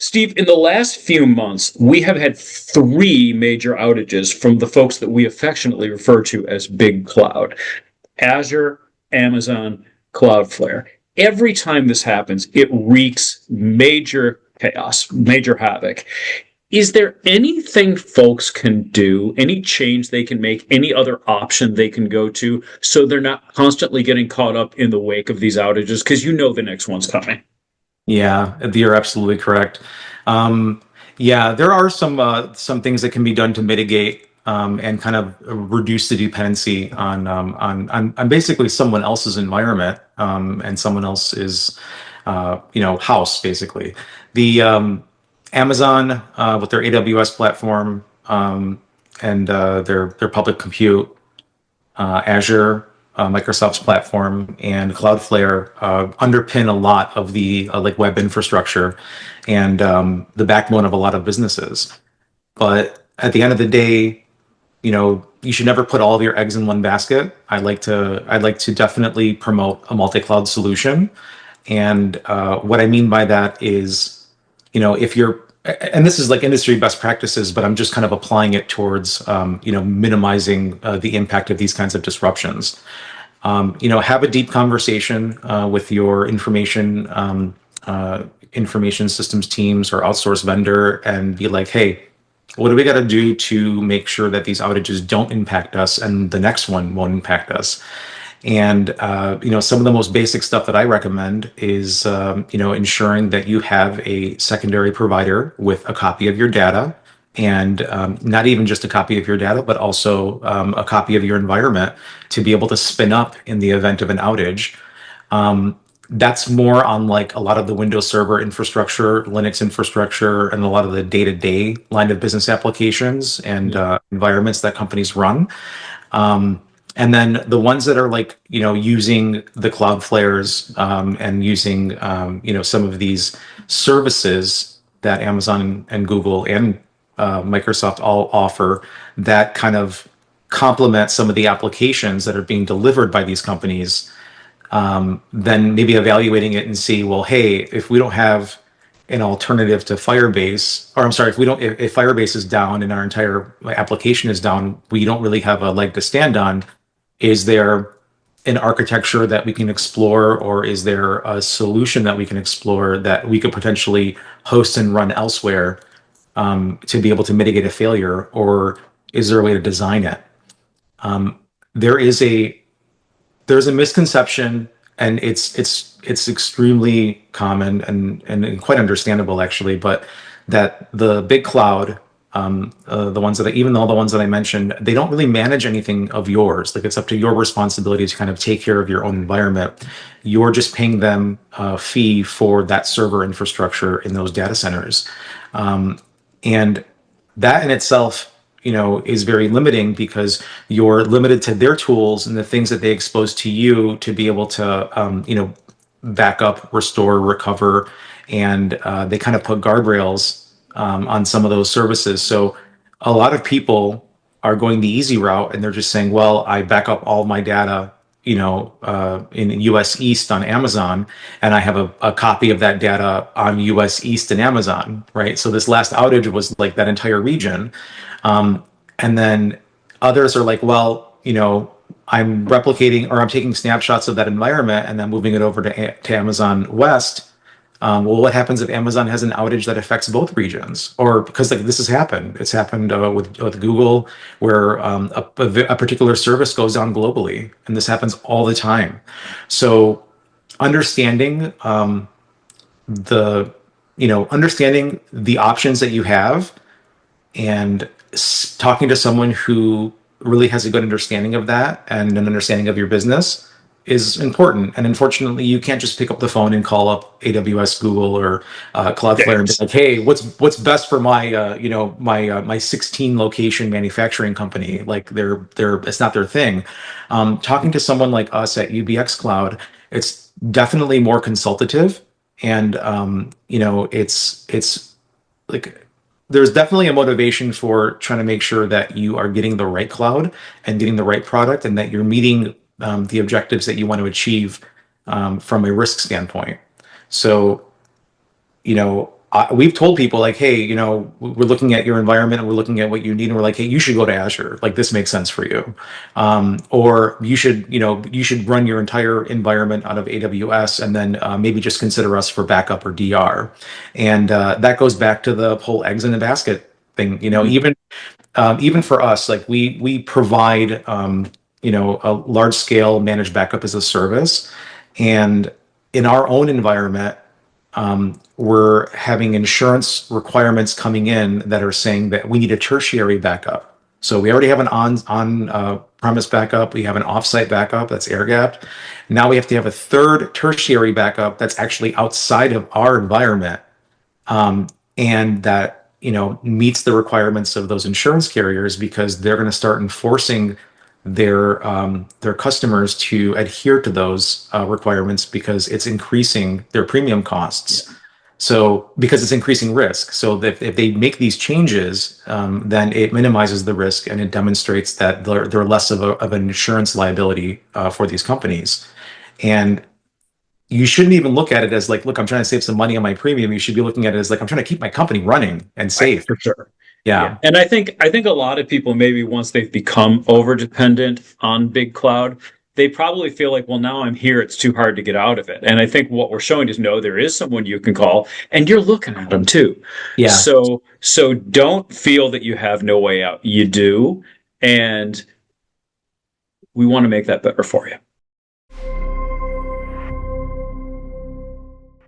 Steve, in the last few months, we have had three major outages from the folks that we affectionately refer to as Big Cloud: Azure, Amazon, Cloudflare. Every time this happens, it wreaks major chaos, major havoc. Is there anything folks can do, any change they can make, any other option they can go to so they're not constantly getting caught up in the wake of these outages? Because you know the next one's coming. Yeah, you're absolutely correct. Um, yeah, there are some things that can be done to mitigate and kind of reduce the dependency on basically someone else's environment and someone else's house basically. The Amazon with their AWS platform and their public compute, Azure, Microsoft's platform, and Cloudflare underpin a lot of the like web infrastructure and the backbone of a lot of businesses. But at the end of the day, you should never put all of your eggs in one basket. I'd like to definitely promote a multi-cloud solution. And what I mean by that is, if you're, and this is like industry best practices, but I'm just kind of applying it towards, minimizing the impact of these kinds of disruptions. Have a deep conversation with your information systems teams or outsource vendor and be like, hey, what do we got to do to make sure that these outages don't impact us and the next one won't impact us? And some of the most basic stuff that I recommend is ensuring that you have a secondary provider with a copy of your data, and not even just a copy of your data, but also a copy of your environment to be able to spin up in the event of an outage. That's more on like a lot of the Windows Server infrastructure, Linux infrastructure, and a lot of the day-to-day line of business applications and environments that companies run. And then the ones that are like, using the Cloudflares and using, some of these services that Amazon and Google and Microsoft all offer that kind of complement some of the applications that are being delivered by these companies, then maybe evaluating it and see, well, hey, if we don't have an alternative to Firebase, or I'm sorry, if Firebase is down and our entire application is down, we don't really have a leg to stand on. Is there an architecture that we can explore, or is there a solution that we can explore that we could potentially host and run elsewhere to be able to mitigate a failure, or is there a way to design it? Um, there is a there's a misconception, and it's extremely common and quite understandable actually, but that the big cloud, the ones that even all the ones that I mentioned, they don't really manage anything of yours. Like, it's up to your responsibility to kind of take care of your own environment. You're just paying them a fee for that server infrastructure in those data centers, and that in itself, is very limiting because you're limited to their tools and the things that they expose to you to be able to, back up, restore, recover, and they kind of put guardrails on some of those services. So a lot of people are going the easy route and they're just saying, well, I back up all my data, in US East on Amazon, and I have a copy of that data on US East and Amazon, right? So this last outage was like that entire region. And then others are like, well, I'm replicating, or I'm taking snapshots of that environment and then moving it over to Amazon West. Well, what happens if Amazon has an outage that affects both regions? Or because like this has happened, it's happened with Google, where a particular service goes down globally, and this happens all the time. So understanding the understanding the options that you have, and talking to someone who really has a good understanding of that and an understanding of your business is important. And unfortunately, you can't just pick up the phone and call up AWS, Google, or Cloudflare and be Yes. like, "Hey, what's best for my my 16 location manufacturing company?" Like, they're it's not their thing. Talking to someone like us at UBX Cloud, it's definitely more consultative, and it's like there's definitely a motivation for trying to make sure that you are getting the right cloud and getting the right product, and that you're meeting the objectives that you want to achieve from a risk standpoint. So, we've told people like, hey, we're looking at your environment and we're looking at what you need, and we're like, hey, you should go to Azure. Like this makes sense for you, or you should run your entire environment out of AWS, and then maybe just consider us for backup or DR. And that goes back to the whole eggs in the basket thing. Mhm. Even for us, like we provide a large scale managed backup as a service, and in our own environment, we're having insurance requirements coming in that are saying that we need a tertiary backup. So we already have an on premise backup. We have an offsite backup that's air gapped. Now we have to have a third tertiary backup that's actually outside of our environment, and that meets the requirements of those insurance carriers, because they're going to start enforcing their customers to adhere to those requirements, because it's increasing their premium costs. So because it's increasing risk. So if they make these changes, then it minimizes the risk, and it demonstrates that they're less of an insurance liability for these companies. And you shouldn't even look at it as like, look, I'm trying to save some money on my premium. You should be looking at it as like, I'm trying to keep my company running and safe. For sure. Yeah. Yeah. And I think a lot of people, maybe once they've become over dependent on big cloud, they probably feel like, well, now I'm here, it's too hard to get out of it. And I think what we're showing is no, there is someone you can call, and you're looking at them too. Yeah. So don't feel that you have no way out. You do, and we want to make that better for you.